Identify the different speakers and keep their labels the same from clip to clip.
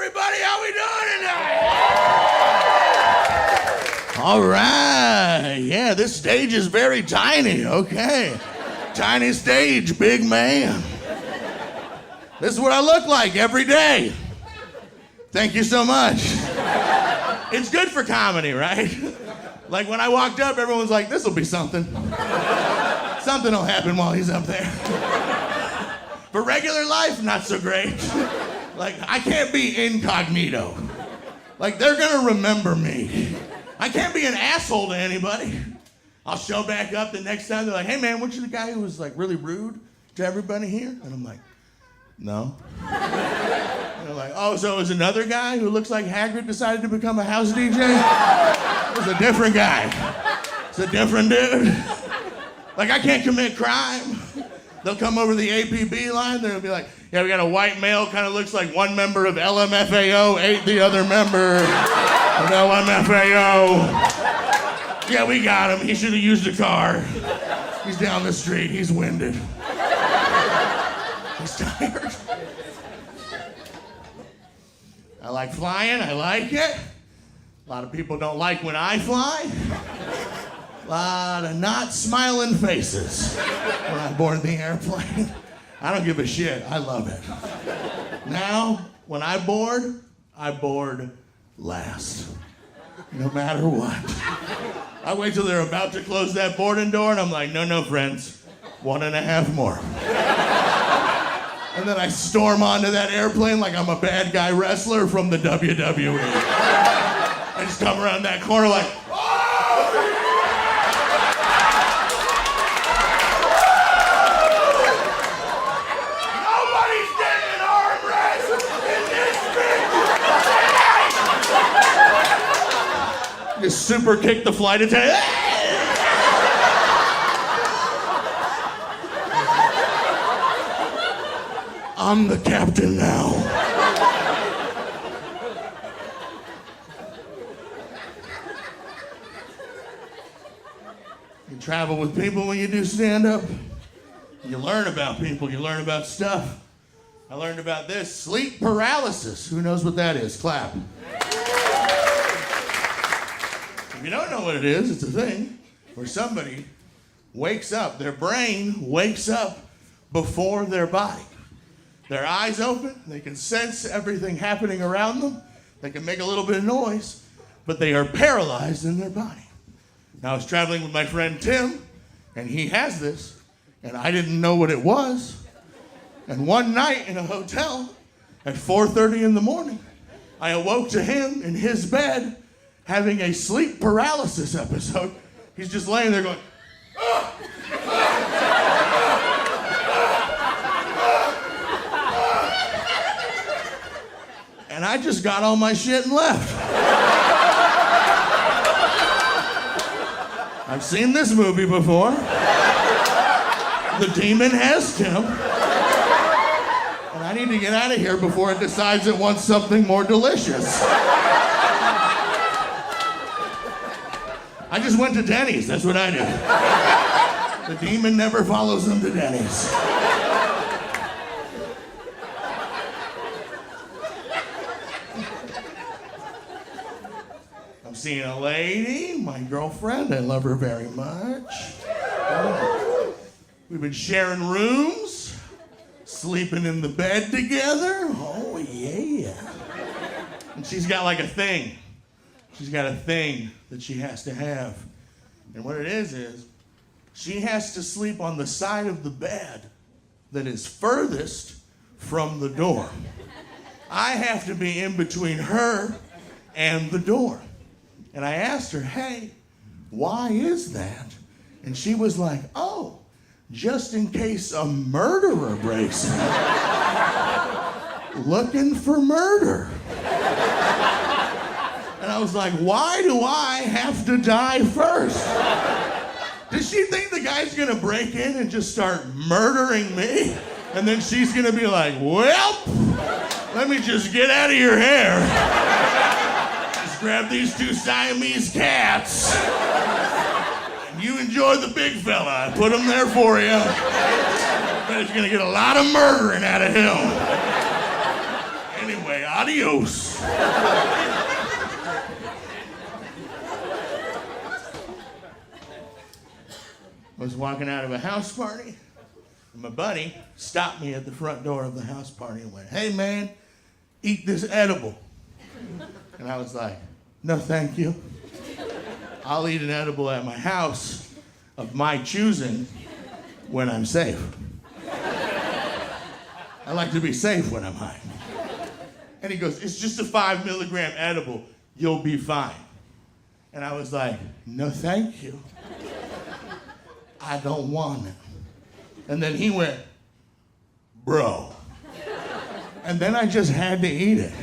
Speaker 1: everybody. How we doing tonight? All right. Yeah, this stage is very tiny. Okay. Tiny stage, big man. This is what I look like every day. Thank you so much. It's good for comedy, right? Like when I walked up, everyone's like, this will be something. Something will happen while he's up there. For regular life, not so great. Like, I can't be incognito. Like, they're gonna remember me. I can't be an asshole to anybody. I'll show back up the next time. They're like, hey man, weren't you the guy who was like really rude to everybody here? And I'm like, no. And they're like, oh, so it was another guy who looks like Hagrid decided to become a house DJ? It was a different guy. It's a different dude. Like, I can't commit crime. They'll come over the APB line, they'll be like, yeah, we got a white male, kind of looks like one member of LMFAO ate the other member of LMFAO. Yeah, we got him. He should have used a car. He's down the street. He's winded. He's tired. I like flying. I like it. A lot of people don't like when I fly. A lot of not smiling faces when I board the airplane. I don't give a shit. I love it. Now, when I board last. No matter what. I wait till they're about to close that boarding door and I'm like, no, friends. 1.5 more. And then I storm onto that airplane like I'm a bad guy wrestler from the WWE. I just come around that corner like, nobody's getting an arm rest in this bitch. Just super kick the flight attendant. I'm the captain now. You travel with people when you do stand-up. You learn about people, you learn about stuff. I learned about this, sleep paralysis. Who knows what that is? Clap. If you don't know what it is, it's a thing where somebody wakes up, their brain wakes up before their body. Their eyes open, they can sense everything happening around them, they can make a little bit of noise, but they are paralyzed in their body. Now, I was traveling with my friend Tim, and he has this, and I didn't know what it was. And one night in a hotel at 4:30 in the morning, I awoke to him in his bed having a sleep paralysis episode. He's just laying there going, ah! And I just got all my shit and left. I've seen this movie before. The demon has Tim. And I need to get out of here before it decides it wants something more delicious. I just went to Denny's, that's what I do. The demon never follows them to Denny's. I'm seeing a lady, my girlfriend, I love her very much. We've been sharing rooms, sleeping in the bed together. Oh, yeah. And she's got like a thing. She's got a thing that she has to have. And what it is she has to sleep on the side of the bed that is furthest from the door. I have to be in between her and the door. And I asked her, hey, why is that? And she was like, oh, just in case a murderer breaks in. Looking for murder. And I was like, why do I have to die first? Does she think the guy's gonna break in and just start murdering me? And then she's gonna be like, well, let me just get out of your hair. Just grab these 2 Siamese cats. And you enjoy the big fella. I put him there for you. But you're gonna get a lot of murdering out of him. Anyway, Adios. I was walking out of a house party, and my buddy stopped me at the front door of the house party and went, "Hey man, eat this edible." And I was like, "No, thank you. I'll eat an edible at my house of my choosing when I'm safe. I like to be safe when I'm high." And he goes, "It's just a 5 milligram edible. You'll be fine." And I was like, "No, thank you. I don't want it." And then he went, "Bro." And then I just had to eat it.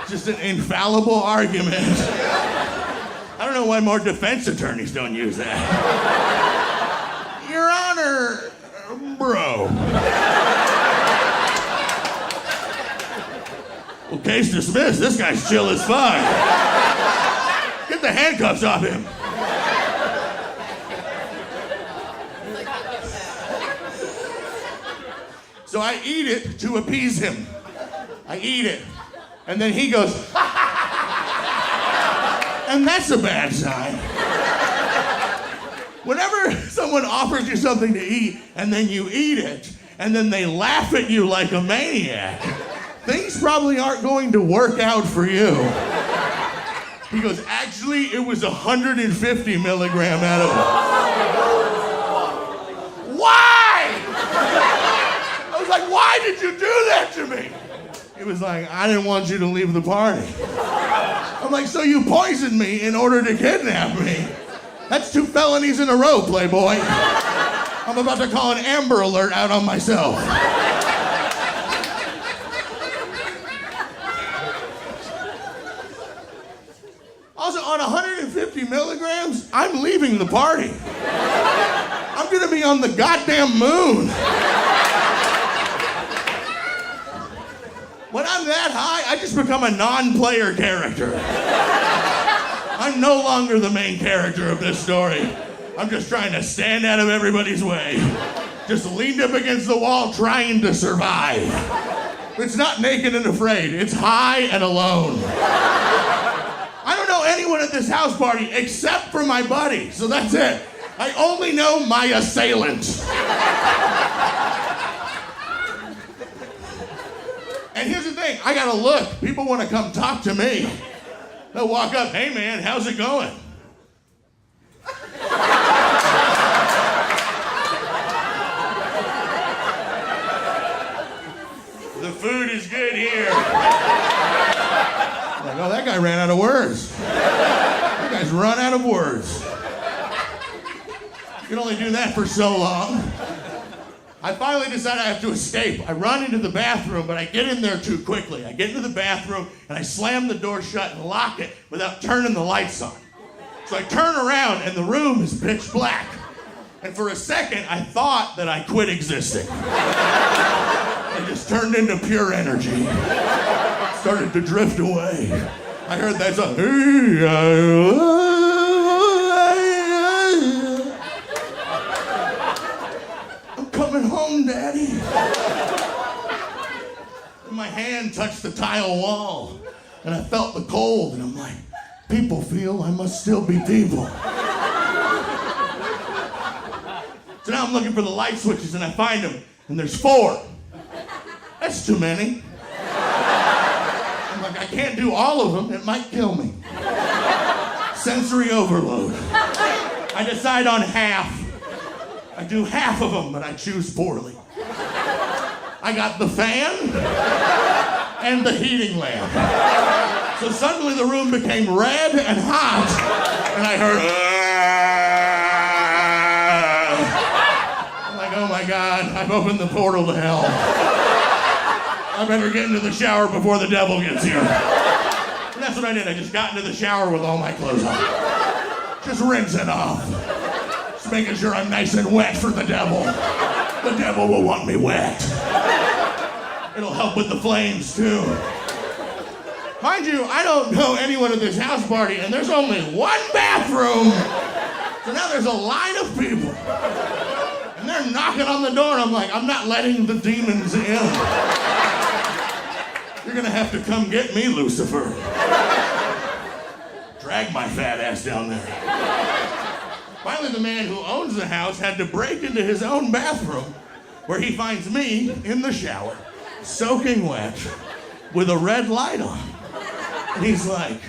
Speaker 1: Just an infallible argument. I don't know why more defense attorneys don't use that. Your Honor, bro. Well, case dismissed. This guy's chill as fuck. Get the handcuffs off him. So I eat it to appease him. I eat it. And then he goes, and that's a bad sign. Whenever someone offers you something to eat and then you eat it and then they laugh at you like a maniac, things probably aren't going to work out for you. He goes, "Actually, it was 150 milligram edible." Why? I was like, "Why did you do that to me?" He was like, "I didn't want you to leave the party." I'm like, "So you poisoned me in order to kidnap me? That's 2 felonies in a row, playboy. I'm about to call an Amber Alert out on myself." Also, on 150 milligrams, I'm leaving the party. I'm gonna be on the goddamn moon. When I'm that high, I just become a non-player character. I'm no longer the main character of this story. I'm just trying to stand out of everybody's way. Just leaned up against the wall trying to survive. It's not naked and afraid. It's high and alone. I don't know anyone at this house party except for my buddy, so that's it. I only know my assailant. And here's the thing, I gotta look. People wanna come talk to me. They'll walk up, "Hey man, how's it going?" "The food is good here." I'm like, "Oh, that guy ran out of words. That guy's run out of words." You can only do that for so long. I finally decide I have to escape. I run into the bathroom, but I get in there too quickly. I get into the bathroom, and I slam the door shut and lock it without turning the lights on. So I turn around, and the room is pitch black. And for a second, I thought that I quit existing. I just turned into pure energy. Started to drift away. I heard that song. "Coming home, Daddy." And my hand touched the tile wall, and I felt the cold, and I'm like, "People feel, I must still be people." So now I'm looking for the light switches, and I find them, and there's 4. That's too many. I'm like, I can't do all of them, it might kill me. Sensory overload. I decide on half. I do half of them, but I choose poorly. I got the fan and the heating lamp. So suddenly the room became red and hot, and I heard, I'm like, "Oh my God, I've opened the portal to hell. I better get into the shower before the devil gets here." And that's what I did. I just got into the shower with all my clothes on. Just rinse it off. Making sure I'm nice and wet for the devil. The devil will want me wet. It'll help with the flames too. Mind you, I don't know anyone at this house party, and there's only 1 bathroom. So now there's a line of people. And they're knocking on the door, and I'm like, I'm not letting the demons in. You're gonna have to come get me, Lucifer. Drag my fat ass down there. Finally, the man who owns the house had to break into his own bathroom, where he finds me in the shower, soaking wet, with a red light on. And he's like,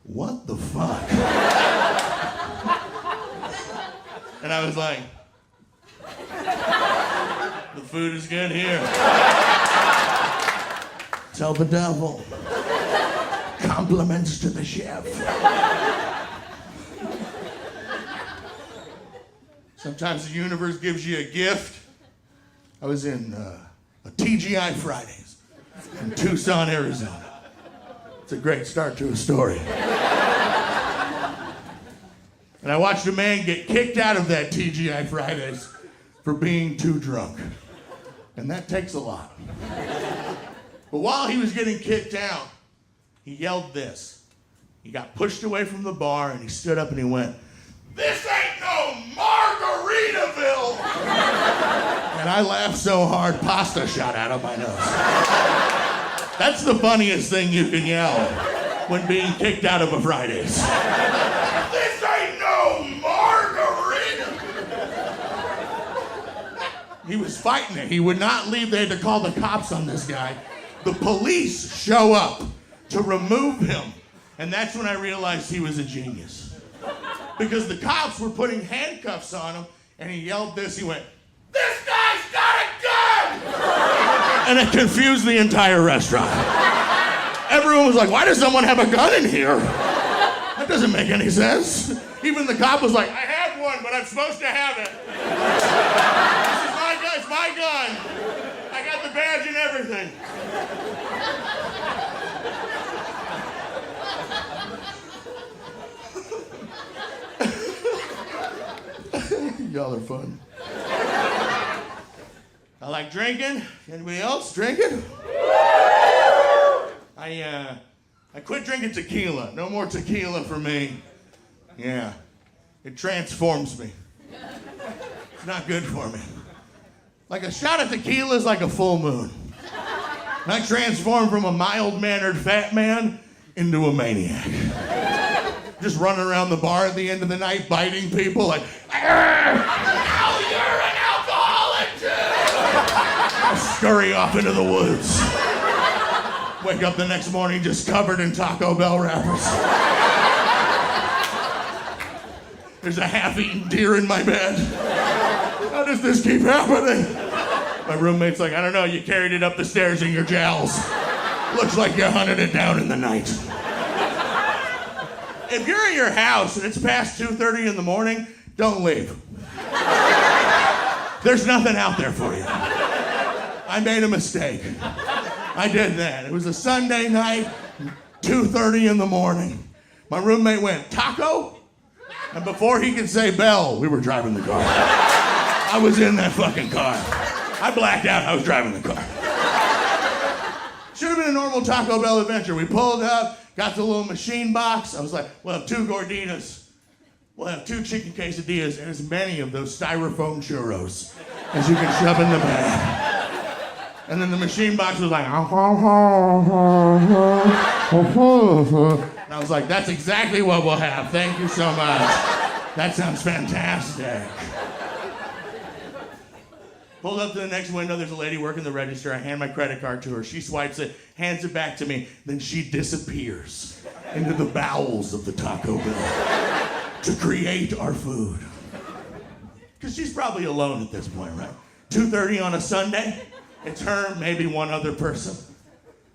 Speaker 1: what the fuck? And I was like, the food is good here. Tell the devil. Compliments to the chef. Sometimes the universe gives you a gift. I was in a TGI Fridays in Tucson, Arizona. It's a great start to a story. And I watched a man get kicked out of that TGI Fridays for being too drunk. And that takes a lot. But while he was getting kicked out, he yelled this. He got pushed away from the bar and he stood up and he went, "This ain't no Margaritaville!" And I laughed so hard, pasta shot out of my nose. That's the funniest thing you can yell when being kicked out of a Fridays. This ain't no Margarita! He was fighting it. He would not leave. They had to call the cops on this guy. The police show up to remove him. And that's when I realized he was a genius. Because the cops were putting handcuffs on him, and he yelled this. He went, "This guy's got a gun!" And it confused the entire restaurant. Everyone was like, why does someone have a gun in here? That doesn't make any sense. Even the cop was like, I have one, but I'm supposed to have it. This is my gun, it's my gun. I got the badge and everything. Y'all are fun. I like drinking. Anybody else drinking? I quit drinking tequila. No more tequila for me. Yeah. It transforms me. It's not good for me. Like a shot of tequila is like a full moon. I transform from a mild-mannered fat man into a maniac. Just running around the bar at the end of the night, biting people like, now you're an alcoholic too! I'll scurry off into the woods. Wake up the next morning just covered in Taco Bell wrappers. There's a half-eaten deer in my bed. How does this keep happening? My roommate's like, I don't know, you carried it up the stairs in your jowls. Looks like you hunted it down in the night. If you're at your house and it's past 2:30 in the morning, don't leave. There's nothing out there for you. I made a mistake. I did that. It was a Sunday night, 2:30 in the morning. My roommate went, taco? And before he could say bell, we were driving the car. I was in that fucking car. I blacked out, I was driving the car. Should have been a normal Taco Bell adventure. We pulled up, got the little machine box. I was like, we'll have 2 gorditas. We'll have 2 chicken quesadillas and as many of those styrofoam churros as you can shove in the bag. And then the machine box was like, and I was like, that's exactly what we'll have. Thank you so much. That sounds fantastic. Pulled up to the next window, there's a lady working the register. I hand my credit card to her. She swipes it, hands it back to me. Then she disappears into the bowels of the Taco Bell to create our food. Because she's probably alone at this point, right? 2:30 on a Sunday. It's her, maybe one other person.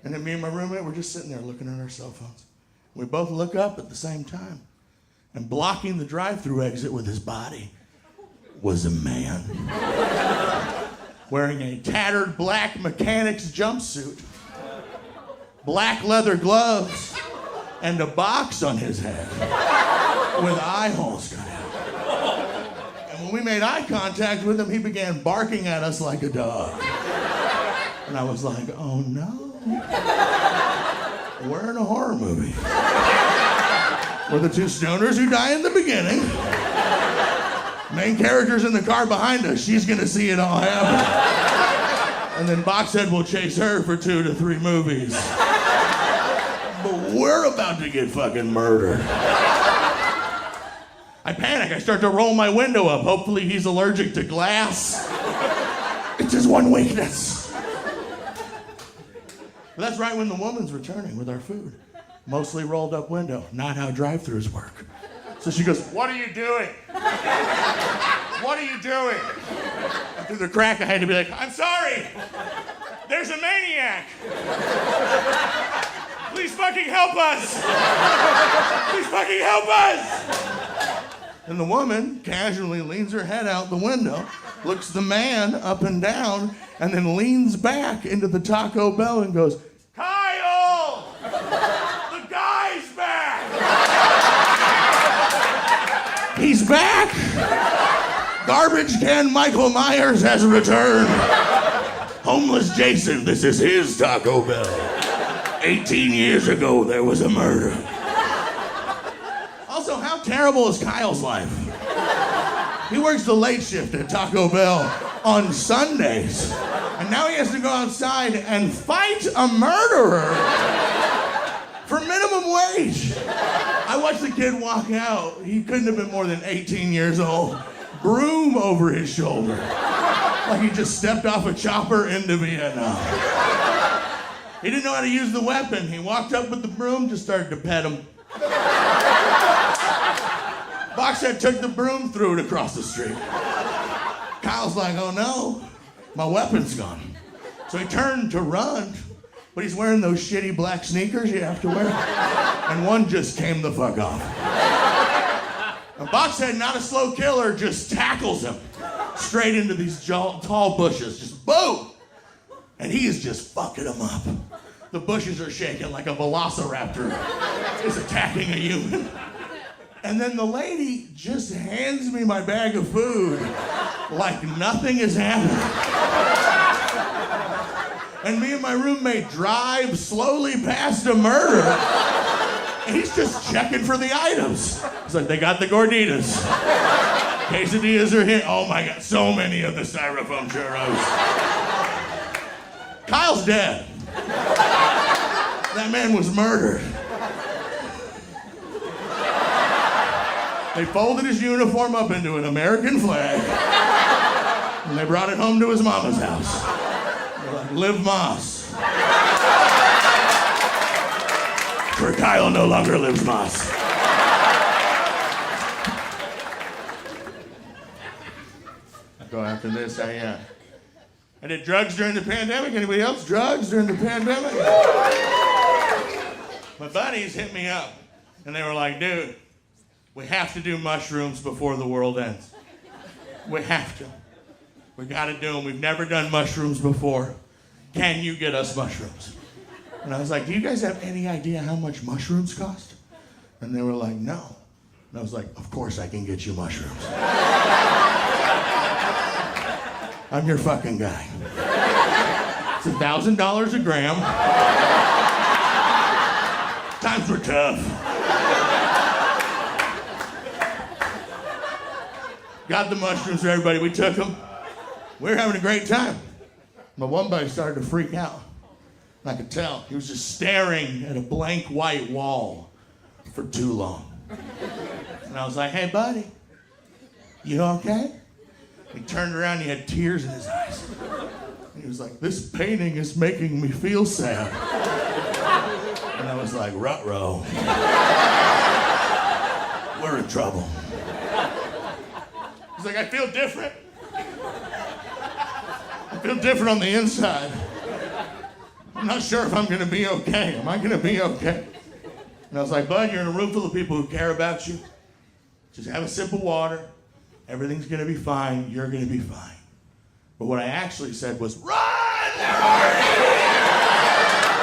Speaker 1: And then me and my roommate, we're just sitting there looking at our cell phones. We both look up at the same time. And blocking the drive-thru exit with his body was a man. Wearing a tattered black mechanic's jumpsuit, black leather gloves, and a box on his head with eye holes cut out. And when we made eye contact with him, he began barking at us like a dog. And I was like, oh no. We're in a horror movie. We're the 2 stoners who die in the beginning. Main character's in the car behind us. She's gonna see it all happen. And then Boxhead will chase her for 2 to 3 movies. But we're about to get fucking murdered. I panic. I start to roll my window up. Hopefully he's allergic to glass. It's his one weakness. But that's right when the woman's returning with our food. Mostly rolled up window. Not how drive-thrus work. So she goes, "What are you doing? What are you doing?" And through the crack, I had to be like, "I'm sorry. There's a maniac. Please fucking help us. Please fucking help us." And the woman casually leans her head out the window, looks the man up and down, and then leans back into the Taco Bell and goes, "Kyle! The guy's back! He's back! Garbage can Michael Myers has returned. Homeless Jason, this is his Taco Bell. 18 years ago, there was a murder." Also, how terrible is Kyle's life? He works the late shift at Taco Bell on Sundays. And now he has to go outside and fight a murderer for minimum wage. I watched the kid walk out. He couldn't have been more than 18 years old. Broom over his shoulder. Like he just stepped off a chopper into Vietnam. He didn't know how to use the weapon. He walked up with the broom, just started to pet him. Boxhead took the broom, threw it across the street. Kyle's like, "Oh no, my weapon's gone." So he turned to run, but he's wearing those shitty black sneakers you have to wear. And one just came the fuck off. And Boxhead, not a slow killer, just tackles him straight into these tall bushes. Just boom! And he is just fucking him up. The bushes are shaking like a velociraptor is attacking a human. And then the lady just hands me my bag of food like nothing is happening. And me and my roommate drive slowly past a murder. And he's just checking for the items. He's like, "They got the gorditas. Quesadillas are here." Oh my God, so many of the styrofoam churros. Kyle's dead. That man was murdered. They folded his uniform up into an American flag, and they brought it home to his mama's house. They're like, "Live Moss." For Kyle no longer lives Moss. Go after this, I did drugs during the pandemic. Anybody else drugs during the pandemic? My buddies hit me up, and they were like, "Dude, we have to do mushrooms before the world ends. We have to. We gotta do them. We've never done mushrooms before. Can you get us mushrooms?" And I was like, "Do you guys have any idea how much mushrooms cost?" And they were like, "No." And I was like, "Of course I can get you mushrooms. I'm your fucking guy. It's $1,000 a gram. Times were tough. Got the mushrooms for everybody. We took them. We were having a great time. My one buddy started to freak out. And I could tell. He was just staring at a blank white wall for too long. And I was like, "Hey, buddy, you okay?" He turned around, he had tears in his eyes. And he was like, "This painting is making me feel sad." And I was like, "Ruh-roh. We're in trouble." He's like, "I feel different. I feel different on the inside. I'm not sure if I'm gonna be okay. Am I gonna be okay?" And I was like, "Bud, you're in a room full of people who care about you. Just have a sip of water. Everything's gonna be fine. You're gonna be fine." But what I actually said was, "Run! They're already here!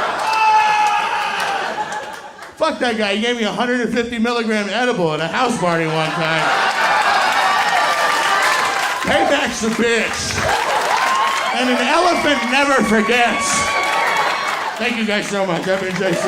Speaker 1: Run!" Fuck that guy. He gave me a 150 milligram edible at a house party one time. Payback's a bitch. And an elephant never forgets. Thank you guys so much. I've been JC.